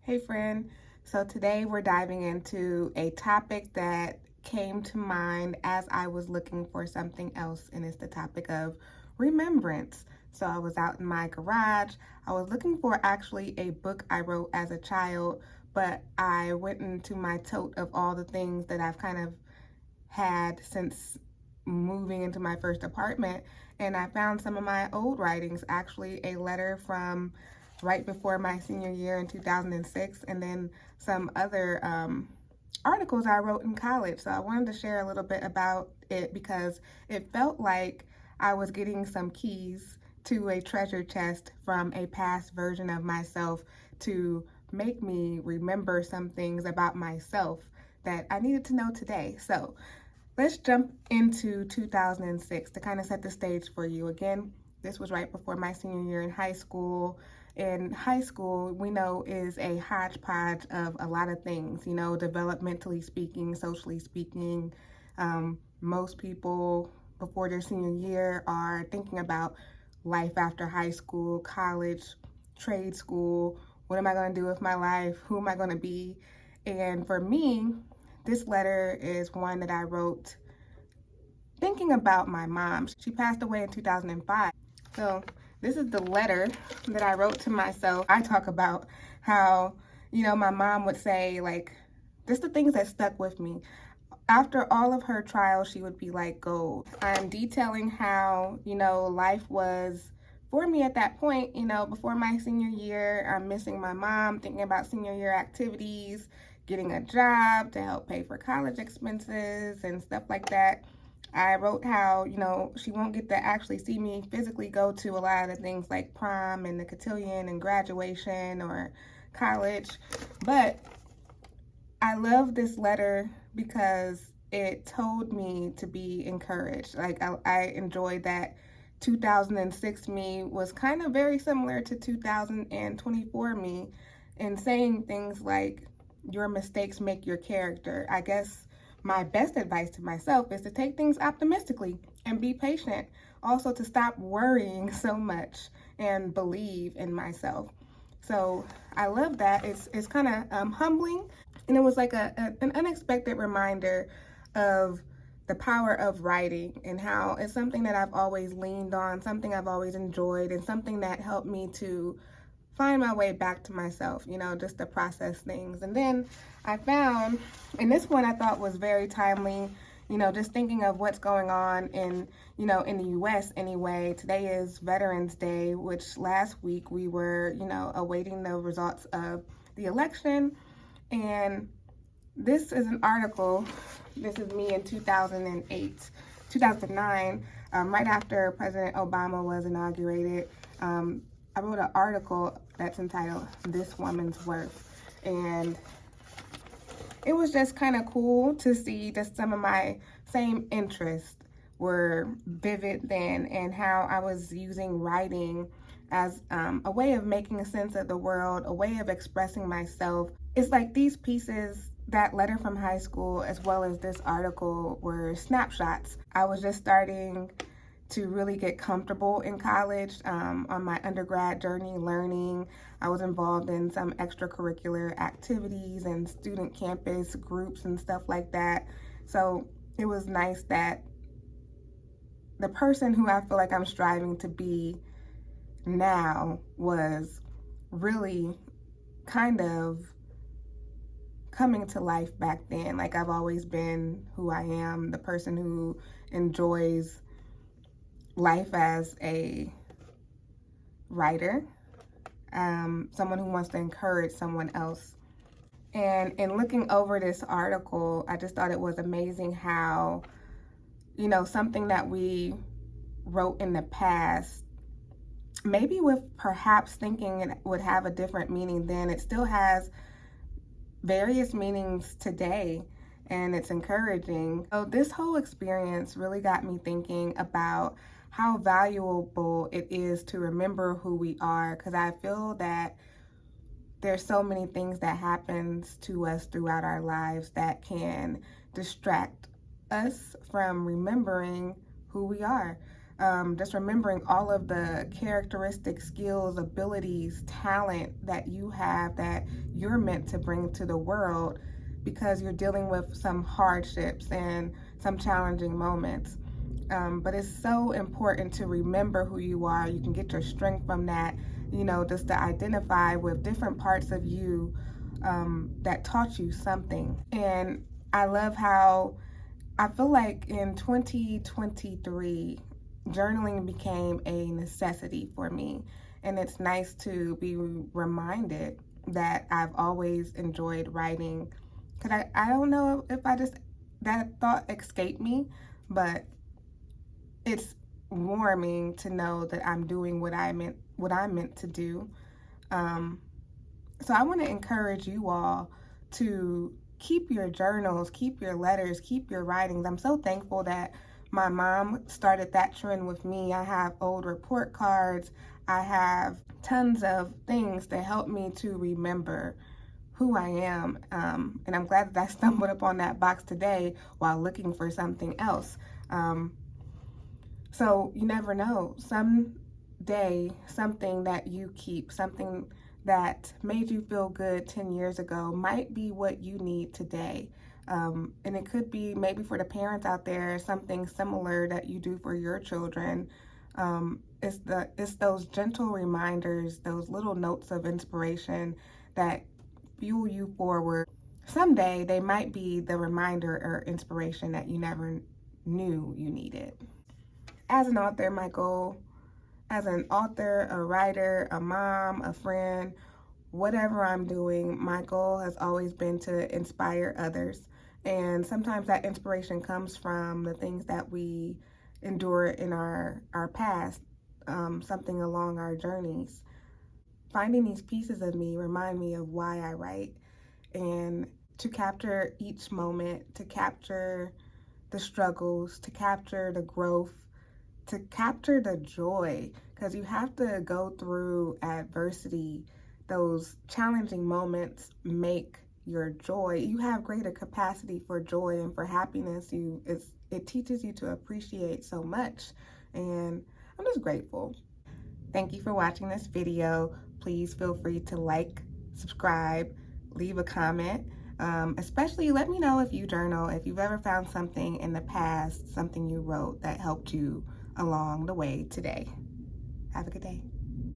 Hey friend, so today we're diving into a topic that came to mind as I was looking for something else, and it's the topic of remembrance. So I was out in my garage. I was looking for actually a book I wrote as a child, but I went into my tote of all the things that I've kind of had since moving into my first apartment, and I found some of my old writings, actually a letter from right before my senior year in 2006, and then some other articles I wrote in college. So I wanted to share a little bit about it because it felt like I was getting some keys to a treasure chest from a past version of myself to make me remember some things about myself that I needed to know today. So let's jump into 2006 to kind of set the stage for you. Again, this was right before my senior year in high school. In high school, we know, is a hodgepodge of a lot of things, developmentally speaking, socially speaking. Most people before their senior year are thinking about life after high school, college, trade school. What am I going to do with my life? Who am I going to be? And for me, this letter is one that I wrote thinking about my mom. She passed away in 2005. So this is the letter that I wrote to myself. I talk about how, my mom would say, like, just the things that stuck with me. After all of her trials, she would be like gold. I'm detailing how, life was for me at that point, before my senior year. I'm missing my mom, thinking about senior year activities, getting a job to help pay for college expenses and stuff like that. I wrote how, she won't get to actually see me physically go to a lot of the things like prom and the cotillion and graduation or college. But I love this letter because it told me to be encouraged. Like, I enjoyed that 2006 me was kind of very similar to 2024 me in saying things like, your mistakes make your character. I guess my best advice to myself is to take things optimistically and be patient. Also, to stop worrying so much and believe in myself. So I love that. It's kind of humbling, and it was like an unexpected reminder of the power of writing and how it's something that I've always leaned on, something I've always enjoyed, and something that helped me to find my way back to myself, just to process things. And then I found, and this one I thought was very timely, just thinking of what's going on in the US anyway. Today is Veterans Day, which last week we were, awaiting the results of the election. And this is an article, this is me in 2009, right after President Obama was inaugurated. I wrote an article that's entitled "This Woman's Worth," and it was just kind of cool to see that some of my same interests were vivid then, and how I was using writing as a way of making sense of the world, a way of expressing myself. It's like these pieces, that letter from high school as well as this article, were snapshots. I was just starting to really get comfortable in college, on my undergrad journey, learning. I was involved in some extracurricular activities and student campus groups and stuff like that. So it was nice that the person who I feel like I'm striving to be now was really kind of coming to life back then. Like, I've always been who I am, the person who enjoys life as a writer, someone who wants to encourage someone else. And in looking over this article, I just thought it was amazing how, something that we wrote in the past, maybe with perhaps thinking it would have a different meaning then, it still has various meanings today, and it's encouraging. So this whole experience really got me thinking about how valuable it is to remember who we are, because I feel that there's so many things that happens to us throughout our lives that can distract us from remembering who we are. just remembering all of the characteristics, skills, abilities, talent that you have that you're meant to bring to the world because you're dealing with some hardships and some challenging moments. But it's so important to remember who you are. You can get your strength from that, just to identify with different parts of you that taught you something. And I love how I feel like in 2023, journaling became a necessity for me. And it's nice to be reminded that I've always enjoyed writing. Because I don't know if that thought escaped me, but it's warming to know that I'm doing what I'm meant to do. So I want to encourage you all to keep your journals, keep your letters, keep your writings. I'm so thankful that my mom started that trend with me. I have old report cards. I have tons of things to help me to remember who I am. And I'm glad that I stumbled upon that box today while looking for something else. So you never know. Someday, something that you keep, something that made you feel good 10 years ago might be what you need today. And it could be maybe for the parents out there, something similar that you do for your children. It's those gentle reminders, those little notes of inspiration that fuel you forward. Someday they might be the reminder or inspiration that you never knew you needed. As an author, my goal as an author, a writer, a mom, a friend, whatever I'm doing, my goal has always been to inspire others. And sometimes that inspiration comes from the things that we endure in our past, something along our journeys. Finding these pieces of me remind me of why I write, and to capture each moment, to capture the struggles, to capture the growth, to capture the joy, because you have to go through adversity. Those challenging moments make your joy. You have greater capacity for joy and for happiness. It teaches you to appreciate so much, and I'm just grateful. Thank you for watching this video. Please feel free to like, subscribe, leave a comment. Especially let me know if you journal, if you've ever found something in the past, something you wrote that helped you along the way today. Have a good day.